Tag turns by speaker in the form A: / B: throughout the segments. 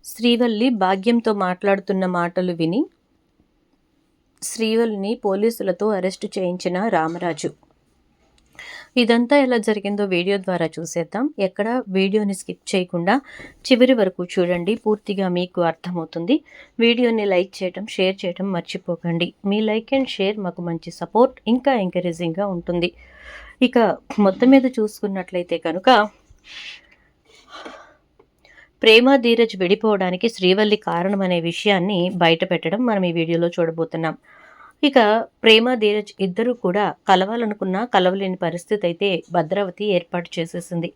A: శ్రీవల్లి భాగ్యంతో మాట్లాడుతున్న మాటలు విని శ్రీవల్లిని పోలీసులతో అరెస్టు చేయించిన రామరాజు. ఇదంతా ఎలా జరిగిందో వీడియో ద్వారా చూసేద్దాం. ఎక్కడ వీడియోని స్కిప్ చేయకుండా చివరి వరకు చూడండి, పూర్తిగా మీకు అర్థమవుతుంది. వీడియోని లైక్ చేయడం, షేర్ చేయడం మర్చిపోకండి. మీ లైక్ అండ్ షేర్ మాకు మంచి సపోర్ట్, ఇంకా ఎంకరేజింగ్గా ఉంటుంది. ఇక మొత్తం మీద చూసుకున్నట్లయితే కనుక ప్రేమ ధీరజ్ విడిపోవడానికి శ్రీవల్లి కారణం అనే విషయాన్ని బయట పెట్టడం మనం ఈ వీడియోలో చూడబోతున్నాం. ఇక ప్రేమ ధీరజ్ ఇద్దరు కూడా కలవాలనుకున్నా కలవలేని పరిస్థితి అయితే భద్రావతి ఏర్పాటు చేసేసింది.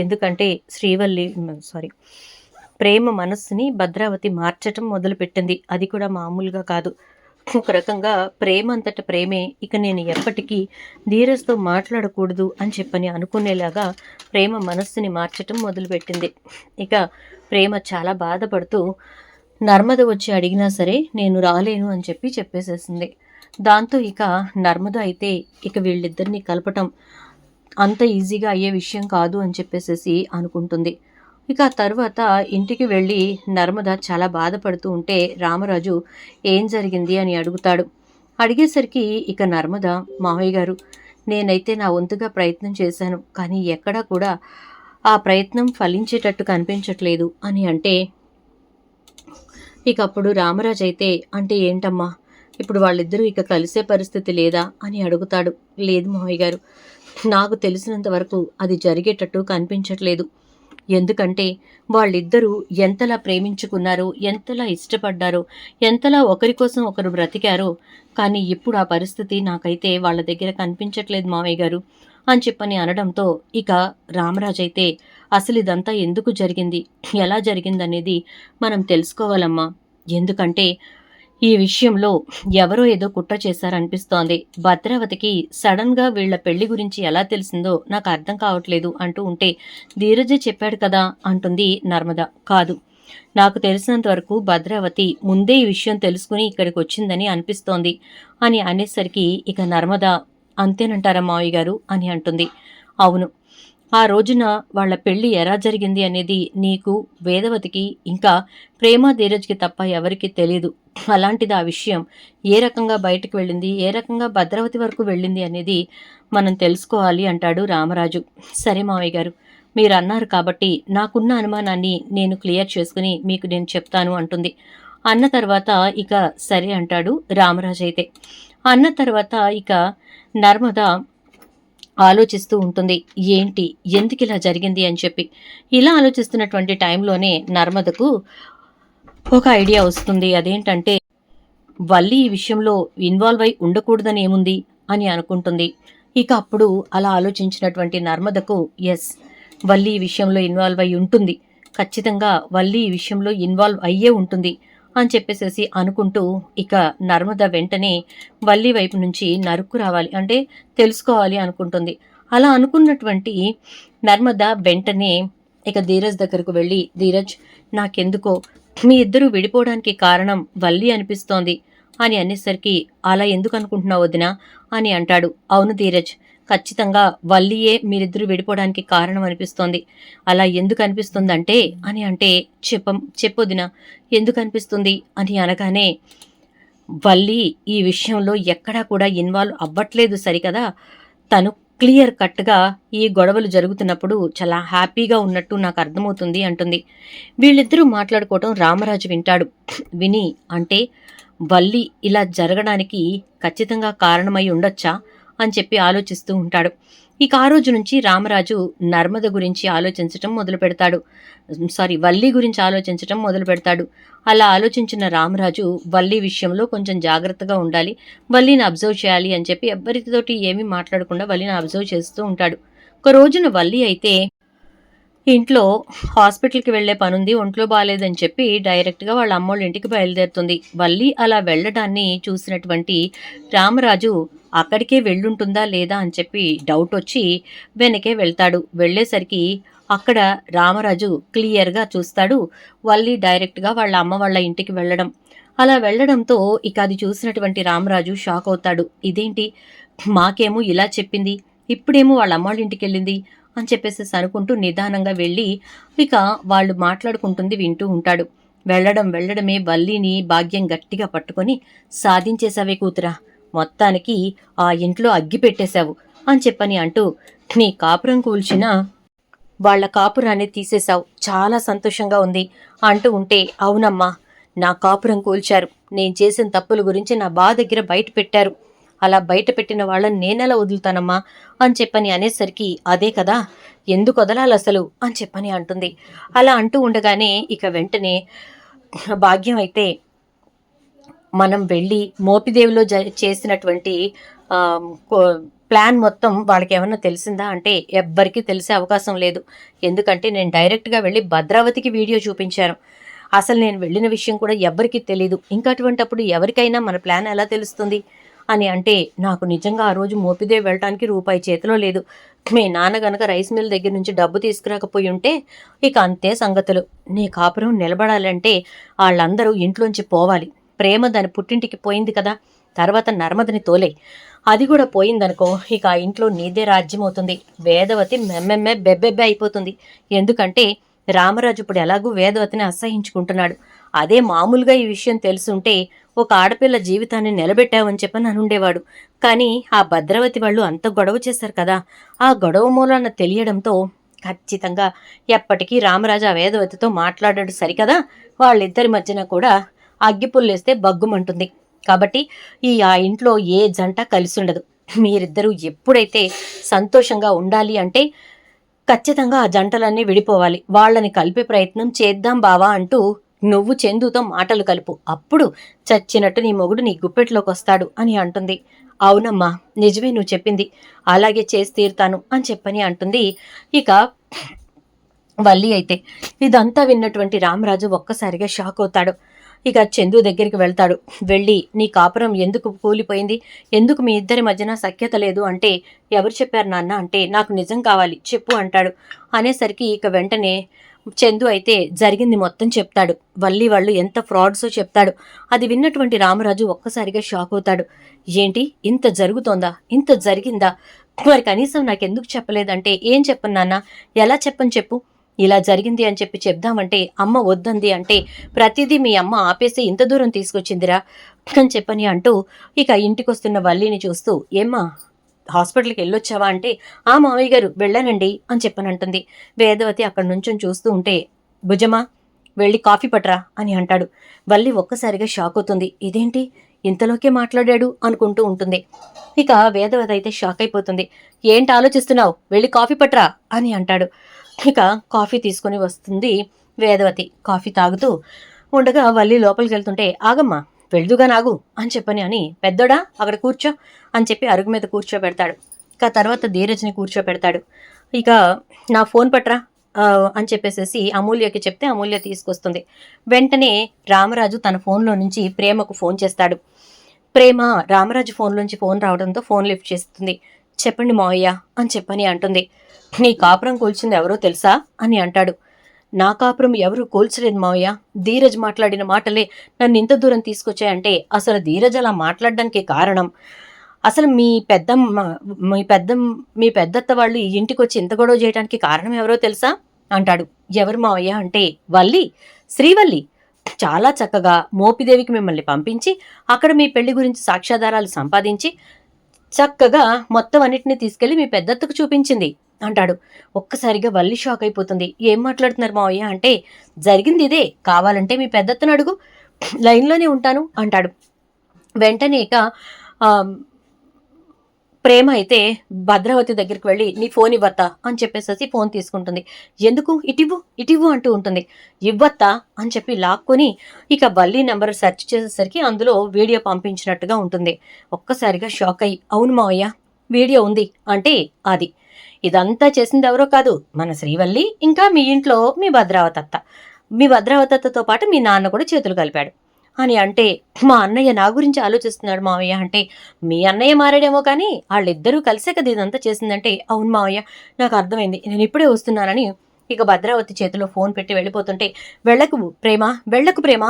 A: ఎందుకంటే ప్రేమ మనస్సుని భద్రావతి మార్చటం మొదలుపెట్టింది. అది కూడా మామూలుగా కాదు. ఒక రకంగా ప్రేమ అంతట ప్రేమే. ఇక నేను ఎప్పటికీ ధీరజ్తో మాట్లాడకూడదు అని చెప్పని అనుకునేలాగా ప్రేమ మనస్సుని మార్చటం మొదలుపెట్టింది. ఇక ప్రేమ చాలా బాధపడుతూ నర్మద వచ్చి అడిగినా సరే నేను రాలేను అని చెప్పేసేసింది. దాంతో ఇక నర్మద అయితే ఇక వీళ్ళిద్దరిని కలపటం అంత ఈజీగా అయ్యే విషయం కాదు అని చెప్పేసేసి అనుకుంటుంది. ఇక తర్వాత ఇంటికి వెళ్ళి నర్మద చాలా బాధపడుతూ ఉంటే రామరాజు ఏం జరిగింది అని అడుగుతాడు. అడిగేసరికి ఇక నర్మద, మావయ్య గారు, నేనైతే నా వంతుగా ప్రయత్నం చేశాను, కానీ ఎక్కడా కూడా ఆ ప్రయత్నం ఫలించేటట్టు కనిపించట్లేదు అని అంటే, ఇక అప్పుడు రామరాజు అయితే, అంటే ఏంటమ్మా, ఇప్పుడు వాళ్ళిద్దరూ ఇక కలిసే పరిస్థితి లేదా అని అడుగుతాడు. లేదు మావయ్య గారు, నాకు తెలిసినంత వరకు అది జరిగేటట్టు కనిపించట్లేదు. ఎందుకంటే వాళ్ళిద్దరూ ఎంతలా ప్రేమించుకున్నారో, ఎంతలా ఇష్టపడ్డారో, ఎంతలా ఒకరి కోసం ఒకరు బ్రతికారో, కానీ ఇప్పుడు ఆ పరిస్థితి నాకైతే వాళ్ళ దగ్గర కనిపించట్లేదు మావయ్య గారు అని చెప్పని అనడంతో ఇక రామరాజు అయితే, అసలు ఇదంతా ఎందుకు జరిగింది, ఎలా జరిగిందనేది మనం తెలుసుకోవాలమ్మా. ఎందుకంటే ఈ విషయంలో ఎవరో ఏదో కుట్ర చేశారనిపిస్తోంది. భద్రావతికి సడన్గా వీళ్ల పెళ్లి గురించి ఎలా తెలిసిందో నాకు అర్థం కావట్లేదు అంటూ ఉంటే, ధీరజే చెప్పాడు కదా అంటుంది నర్మద. కాదు, నాకు తెలిసినంత వరకు భద్రావతి ముందే ఈ విషయం తెలుసుకుని ఇక్కడికి వచ్చిందని అనిపిస్తోంది అని అనేసరికి ఇక నర్మద, అంతేనంటారా మావయ్య గారు అని అంటుంది. అవును, ఆ రోజున వాళ్ల పెళ్లి ఎలా జరిగింది అనేది నీకు, వేదవతికి, ఇంకా ప్రేమ ధీరజ్కి తప్ప ఎవరికీ తెలియదు. అలాంటిది ఆ విషయం ఏ రకంగా బయటకు వెళ్ళింది, ఏ రకంగా భద్రావతి వరకు వెళ్ళింది అనేది మనం తెలుసుకోవాలి అంటాడు రామరాజు. సరే మావయ్య గారు, మీరు అన్నారు కాబట్టి నాకున్న అనుమానాన్ని నేను క్లియర్ చేసుకుని మీకు నేను చెప్తాను అంటుంది. అన్న తర్వాత ఇక సరే అంటాడు రామరాజు అయితే. అన్న తర్వాత ఇక నర్మద ఆలోచిస్తూ ఉంటుంది, ఏంటి, ఎందుకు ఇలా జరిగింది అని చెప్పి. ఇలా ఆలోచిస్తున్నటువంటి టైంలోనే నర్మదకు ఒక ఐడియా వస్తుంది. అదేంటంటే, వల్లి ఈ విషయంలో ఇన్వాల్వ్ అయి ఉండకూడదని ఏముంది అని అనుకుంటుంది. ఇక అప్పుడు అలా ఆలోచించినటువంటి నర్మదకు, ఎస్, వల్లి ఈ విషయంలో ఇన్వాల్వ్ అయి ఉంటుంది, ఖచ్చితంగా వల్లి ఈ విషయంలో ఇన్వాల్వ్ అయ్యే ఉంటుంది అని చెప్పేసేసి అనుకుంటూ ఇక నర్మద వెంటనే వల్లి వైపు నుంచి నరుక్కు రావాలి, అంటే తెలుసుకోవాలి అనుకుంటుంది. అలా అనుకున్నటువంటి నర్మద వెంటనే ఇక ధీరజ్ దగ్గరకు వెళ్ళి, ధీరజ్, నాకెందుకో మీ ఇద్దరు విడిపోవడానికి కారణం వల్లి అనిపిస్తోంది అని అనేసరికి, అలా ఎందుకు అనుకుంటున్నావు వదినా అని అంటాడు. అవును ధీరజ్, ఖచ్చితంగా వల్లియే మీరిద్దరూ విడిపోవడానికి కారణం అనిపిస్తోంది. అలా ఎందుకు అనిపిస్తుందంటే అని అంటే, చెప్పొదినా, ఎందుకు అనిపిస్తుంది అని అనగానే, వల్లి ఈ విషయంలో ఎక్కడా కూడా ఇన్వాల్వ్ అవ్వట్లేదు సరికదా, తను క్లియర్ కట్గా ఈ గొడవలు జరుగుతున్నప్పుడు చాలా హ్యాపీగా ఉన్నట్టు నాకు అర్థమవుతుంది అంటుంది. వీళ్ళిద్దరూ మాట్లాడుకోవటం రామరాజు వింటాడు. విని, అంటే వల్లి ఇలా జరగడానికి ఖచ్చితంగా కారణమై ఉండొచ్చా అని చెప్పి ఆలోచిస్తూ ఉంటాడు. ఇక ఆ రోజు నుంచి రామరాజు నర్మద గురించి ఆలోచించటం మొదలు పెడతాడు. వల్లి గురించి ఆలోచించటం మొదలు పెడతాడు. అలా ఆలోచించిన రామరాజు వల్లి విషయంలో కొంచెం జాగ్రత్తగా ఉండాలి, వల్లిని అబ్జర్వ్ చేయాలి అని చెప్పి ఎవరితోటి ఏమీ మాట్లాడకుండా వల్లిని అబ్జర్వ్ చేస్తూ ఉంటాడు. ఒక రోజున వల్లి అయితే ఇంట్లో హాస్పిటల్కి వెళ్లే పనుంది, ఒంట్లో బాగాలేదని చెప్పి డైరెక్ట్గా వాళ్ళ అమ్మోళ్ళ ఇంటికి బయలుదేరుతుంది. వల్లి అలా వెళ్ళడాన్ని చూసినటువంటి రామరాజు అక్కడికే వెళ్ళుంటుందా లేదా అని చెప్పి డౌట్ వచ్చి వెనకే వెళ్తాడు. వెళ్ళేసరికి అక్కడ రామరాజు క్లియర్గా చూస్తాడు వల్లి డైరెక్ట్గా వాళ్ళ అమ్మ వాళ్ళ ఇంటికి వెళ్ళడం. అలా వెళ్ళడంతో ఇక అది చూసినటువంటి రామరాజు షాక్ అవుతాడు. ఇదేంటి, మాకేమో ఇలా చెప్పింది, ఇప్పుడేమో వాళ్ళ అమ్మ వాళ్ళ ఇంటికి వెళ్ళింది అని చెప్పేసి అనుకుంటూ నిదానంగా వెళ్ళి ఇక వాళ్ళు మాట్లాడుకుంటుంది వింటూ ఉంటాడు. వెళ్ళడమే వల్లిని భాగ్యం గట్టిగా పట్టుకొని, సాధించేశావే కూతురా, మొత్తానికి ఆ ఇంట్లో అగ్గి పెట్టేశావు అని చెప్పని అంటూ, నీ కాపురం కూల్చిన వాళ్ల కాపురాన్ని తీసేశావు, చాలా సంతోషంగా ఉంది అంటూ ఉంటే, అవునమ్మా, నా కాపురం కూల్చారు, నేను చేసిన తప్పుల గురించి నా దగ్గర బయట పెట్టారు, అలా బయట పెట్టిన వాళ్ళని నేనెలా వదులుతానమ్మా అని చెప్పని అనేసరికి, అదే కదా, ఎందుకు వదలాలి అసలు అని చెప్పని అంటుంది. అలా అంటూ ఉండగానే ఇక వెంటనే భాగ్యం అయితే, మనం వెళ్ళి మోపిదేవిలో చేసినటువంటి ప్లాన్ మొత్తం వాళ్ళకి ఏమన్నా తెలిసిందా అంటే ఎవ్వరికీ తెలిసే అవకాశం లేదు. ఎందుకంటే నేను డైరెక్ట్గా వెళ్ళి భద్రావతికి వీడియో చూపించాను. అసలు నేను వెళ్ళిన విషయం కూడా ఎవ్వరికీ తెలీదు. ఇంకా అటువంటప్పుడు ఎవరికైనా మన ప్లాన్ ఎలా తెలుస్తుంది అని అంటే, నాకు నిజంగా ఆ రోజు మోపిదేవి వెళ్ళటానికి రూపాయి చేతిలో లేదు. మీ నాన్న గనక రైస్ మిల్ దగ్గర నుంచి డబ్బు తీసుకురాకపోయి ఉంటే ఇక అంతే సంగతులు. నీ కాపురం నిలబడాలంటే వాళ్ళందరూ ఇంట్లోంచి పోవాలి. ప్రేమ దాని పుట్టింటికి పోయింది కదా, తర్వాత నర్మదని తోలే, అది కూడా పోయిందనుకో, ఇక ఆ ఇంట్లో నీదే రాజ్యం అవుతుంది. వేదవతి మెమ్మెమ్మె బెబ్బెబ్బె అయిపోతుంది. ఎందుకంటే రామరాజు ఇప్పుడు ఎలాగూ వేదవతిని అసహించుకుంటున్నాడు. అదే మామూలుగా ఈ విషయం తెలుసుంటే ఒక ఆడపిల్ల జీవితాన్ని నిలబెట్టావని చెప్పని అనుండేవాడు. కానీ ఆ భద్రవతి వాళ్ళు అంత గొడవ చేశారు కదా, ఆ గొడవ మూలాన తెలియడంతో ఖచ్చితంగా ఎప్పటికీ రామరాజు ఆ వేదవతితో మాట్లాడాడు సరికదా, వాళ్ళిద్దరి మధ్యన కూడా అగ్గిపుల్లేస్తే బగ్గుమంటుంది. కాబట్టి ఆ ఇంట్లో ఏ జంట కలిసి ఉండదు. మీరిద్దరూ ఎప్పుడైతే సంతోషంగా ఉండాలి అంటే ఖచ్చితంగా ఆ జంటలన్నీ విడిపోవాలి. వాళ్ళని కలిపే ప్రయత్నం చేద్దాం బావా అంటూ నువ్వు చందుతో మాటలు కలుపు, అప్పుడు చచ్చినట్టు నీ మొగుడు నీ గుప్పెట్లోకి వస్తాడు అని అంటుంది. అవునమ్మా, నిజమే నువ్వు చెప్పింది, అలాగే చేసి తీరుతాను అని చెప్పని అంటుంది. ఇక వల్లి అయితే ఇదంతా విన్నటువంటి రామరాజు ఒక్కసారిగా షాక్ అవుతాడు. ఇక చందు దగ్గరికి వెళ్తాడు. వెళ్ళి, నీ కాపురం ఎందుకు కూలిపోయింది, ఎందుకు మీ ఇద్దరి మధ్యన సఖ్యత లేదు అంటే, ఎవరు చెప్పారు నాన్న అంటే, నాకు నిజం కావాలి చెప్పు అంటాడు. అనేసరికి ఇక వెంటనే చందు అయితే జరిగింది మొత్తం చెప్తాడు. వల్లి వాళ్ళు ఎంత ఫ్రాడ్సో చెప్తాడు. అది విన్నటువంటి రామరాజు ఒక్కసారిగా షాక్ అవుతాడు. ఏంటి, ఇంత జరుగుతోందా, ఇంత జరిగిందా, మరి కనీసం నాకెందుకు చెప్పలేదంటే, ఏం చెప్పను నాన్న, ఎలా చెప్పని చెప్పు, ఇలా జరిగింది అని చెప్పి చెప్దామంటే అమ్మ వద్దంది అంటే, ప్రతిదీ మీ అమ్మ ఆపేసి ఇంత దూరం తీసుకొచ్చిందిరా అని చెప్పని అంటూ ఇక ఇంటికొస్తున్న వల్లిని చూస్తూ, ఏమ్మా హాస్పిటల్కి వెళ్ళొచ్చావా అంటే, ఆ మావయ్య గారు వెళ్ళానండి అని చెప్పని అంటుంది. వేదవతి అక్కడి నుంచి చూస్తూ ఉంటే, భుజమా వెళ్ళి కాఫీ పట్రా అని అంటాడు. వల్లి ఒక్కసారిగా షాక్ అవుతుంది. ఇదేంటి ఇంతలోకే మాట్లాడాడు అనుకుంటూ ఉంటుంది. ఇక వేదవతి అయితే షాక్ అయిపోతుంది. ఏంటి ఆలోచిస్తున్నావు, వెళ్ళి కాఫీ పట్రా అని అంటాడు. ఇక కాఫీ తీసుకుని వస్తుంది వేదవతి. కాఫీ తాగుతూ ఉండగా వల్లి లోపలికి వెళ్తుంటే, ఆగమ్మా వెళ్దుగా నాగు అని చెప్పని అని, పెద్దోడా అక్కడ కూర్చో అని చెప్పి అరుగు మీద కూర్చోబెడతాడు. ఇక తర్వాత ధీరజ్ని కూర్చోబెడతాడు. ఇక నా ఫోన్ పట్రా అని చెప్పేసేసి అమూల్యకి చెప్తే అమూల్య తీసుకొస్తుంది. వెంటనే రామరాజు తన ఫోన్లో నుంచి ప్రేమకు ఫోన్ చేస్తాడు. ప్రేమ రామరాజు ఫోన్లోంచి ఫోన్ రావడంతో ఫోన్ లిఫ్ట్ చేస్తుంది. చెప్పండి మావయ్య అని చెప్పని అంటుంది. నీ కాపురం కూల్చింది ఎవరో తెలుసా అని అంటాడు. నా కాపురం ఎవరు కూల్చలేదు మావయ్య, ధీరజ్ మాట్లాడిన మాటలే నన్ను ఇంత దూరం తీసుకొచ్చాయంటే, అసలు ధీరజ్ అలా మాట్లాడడానికి కారణం, అసలు మీ పెద్దత్త వాళ్ళు ఈ ఇంటికి వచ్చి ఇంత గొడవ చేయడానికి కారణం ఎవరో తెలుసా అంటాడు. ఎవరు మావయ్య అంటే, వల్లి, శ్రీవల్లి చాలా చక్కగా మోపిదేవికి మిమ్మల్ని పంపించి అక్కడ మీ పెళ్లి గురించి సాక్ష్యాధారాలు సంపాదించి చక్కగా మొత్తం అన్నిటినీ తీసుకెళ్లి మీ పెద్దత్తకు చూపించింది అంటాడు. ఒక్కసారిగా వల్లి షాక్ అయిపోతుంది. ఏం మాట్లాడుతున్నారు మావయ్య అంటే, జరిగింది ఇదే, కావాలంటే మీ పెద్దత్తను అడుగు, లైన్లోనే ఉంటాను అంటాడు. వెంటనే ఇక ప్రేమ అయితే భద్రావతి దగ్గరికి వెళ్ళి, నీ ఫోన్ ఇవ్వత్తా అని చెప్పేసి ఫోన్ తీసుకుంటుంది. ఎందుకు, ఇటివ్వు అంటూ ఉంటుంది. ఇవ్వత్తా అని చెప్పి లాక్కొని ఇక వల్లి నెంబర్ సెర్చ్ చేసేసరికి అందులో వీడియో పంపించినట్టుగా ఉంటుంది. ఒక్కసారిగా షాక్ అయ్యి, అవును మావయ్య వీడియో ఉంది అంటే, అది ఇదంతా చేసింది ఎవరో కాదు, మన శ్రీవల్లి, ఇంకా మీ ఇంట్లో మీ భద్రావతత్తతో పాటు మీ నాన్న కూడా చేతులు కలిపాడు అని అంటే, మా అన్నయ్య నా గురించి ఆలోచిస్తున్నాడు మావయ్య అంటే, మీ అన్నయ్య మారాడేమో కానీ వాళ్ళిద్దరూ కలిసే కదా ఇదంతా చేసిందంటే, అవును మావయ్య నాకు అర్థమైంది, నేను ఇప్పుడే వస్తున్నానని ఇక భద్రావతి చేతిలో ఫోన్ పెట్టి వెళ్ళిపోతుంటే, వెళ్ళకు ప్రేమ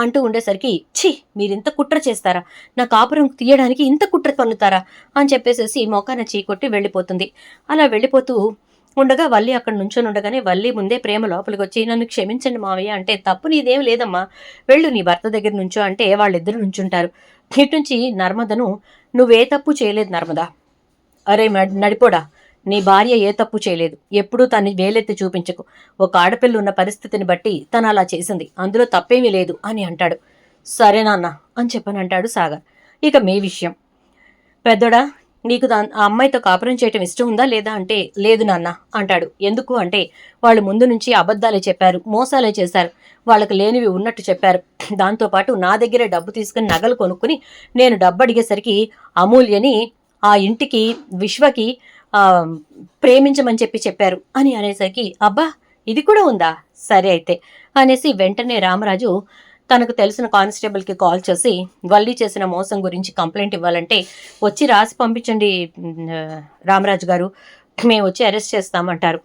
A: అంటూ ఉండేసరికి, ఛీ మీరింత కుట్ర చేస్తారా, నా కాపురం తీయడానికి ఇంత కుట్ర పన్నుతారా అని చెప్పేసేసి మొఖాన చీకొట్టి వెళ్ళిపోతుంది. అలా వెళ్ళిపోతూ ఉండగా వల్లి అక్కడ నుంచొని ఉండగానే వల్లి ముందే ప్రేమ లోపలికి వచ్చి నన్ను క్షమించండి మావయ్య అంటే తప్పు నీదేం లేదమ్మా, వెళ్ళు నీ భర్త దగ్గర నుంచో అంటే వాళ్ళిద్దరు నుంచుంటారు. ఇటు నుంచి నర్మదను, నువ్వే తప్పు చేయలేదు నర్మదా, అరే నడిపోడా, నీ భార్య ఏ తప్పు చేయలేదు, ఎప్పుడూ తన్ని వేలెత్తి చూపించకు, ఒక ఆడపిల్ల ఉన్న పరిస్థితిని బట్టి తను అలా చేసింది, అందులో తప్పేమీ లేదు అని అంటాడు. సరే నాన్న అని చెప్పని అంటాడు సాగర్. ఇక మీ విషయం పెద్దోడా, నీకు ఆ అమ్మాయితో కాపురం చేయటం ఇష్టం ఉందా లేదా అంటే లేదు నాన్న అంటాడు. ఎందుకు అంటే వాళ్ళు ముందు నుంచి అబద్ధాలే చెప్పారు, మోసాలే చేశారు, వాళ్ళకి లేనివి ఉన్నట్టు చెప్పారు, దాంతోపాటు నా దగ్గరే డబ్బు తీసుకుని నగలు కొనుక్కుని నేను డబ్బు అడిగేసరికి అమూల్యని ఆ ఇంటికి విశ్వకి ప్రేమించమని చెప్పారు అని అనేసరికి అబ్బా ఇది కూడా ఉందా, సరే అయితే అనేసి వెంటనే రామరాజు తనకు తెలిసిన కానిస్టేబుల్కి కాల్ చేసి వల్లి చేసిన మోసం గురించి కంప్లైంట్ ఇవ్వాలంటే వచ్చి రాసి పంపించండి రామరాజు గారు, మేము వచ్చి అరెస్ట్ చేస్తామంటారు,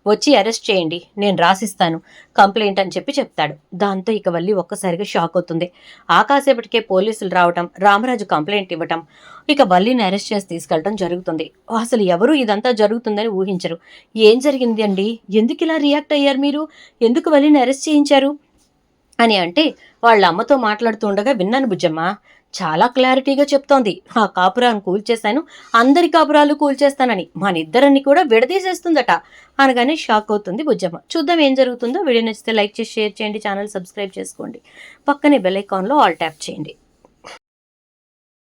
A: వచ్చి అరెస్ట్ చేయండి నేను రాసిస్తాను కంప్లైంట్ అని చెప్తాడు. దాంతో ఇక వల్లి ఒక్కసారిగా షాక్ అవుతుంది. ఆకాసేపటికే పోలీసులు రావటం, రామరాజు కంప్లైంట్ ఇవ్వటం, ఇక వల్లిని అరెస్ట్ చేసి తీసుకెళ్ళటం జరుగుతుంది. అసలు ఎవరు ఇదంతా జరుగుతుందని ఊహించరు. ఏం జరిగింది అండి, ఎందుకు ఇలా రియాక్ట్ అయ్యారు మీరు, ఎందుకు వల్లిని అరెస్ట్ చేయించారు అని అంటే వాళ్ళ అమ్మతో మాట్లాడుతూ ఉండగా విన్నాను బుజ్జమ్మ, చాలా క్లారిటీగా చెప్తోంది, ఆ కాపురాన్ని కూల్చేశాను, అందరి కాపురాలు కూల్చేస్తానని, మనిద్దరిని కూడా విడదీసేస్తుందట అనగానే షాక్ అవుతుంది బుజ్జమ్మ. చూద్దాం ఏం జరుగుతుందో. వీడియో నచ్చితే లైక్ చేసి షేర్ చేయండి, ఛానల్ సబ్స్క్రైబ్ చేసుకోండి, పక్కనే బెల్ ఐకాన్లో ఆల్ ట్యాప్ చేయండి.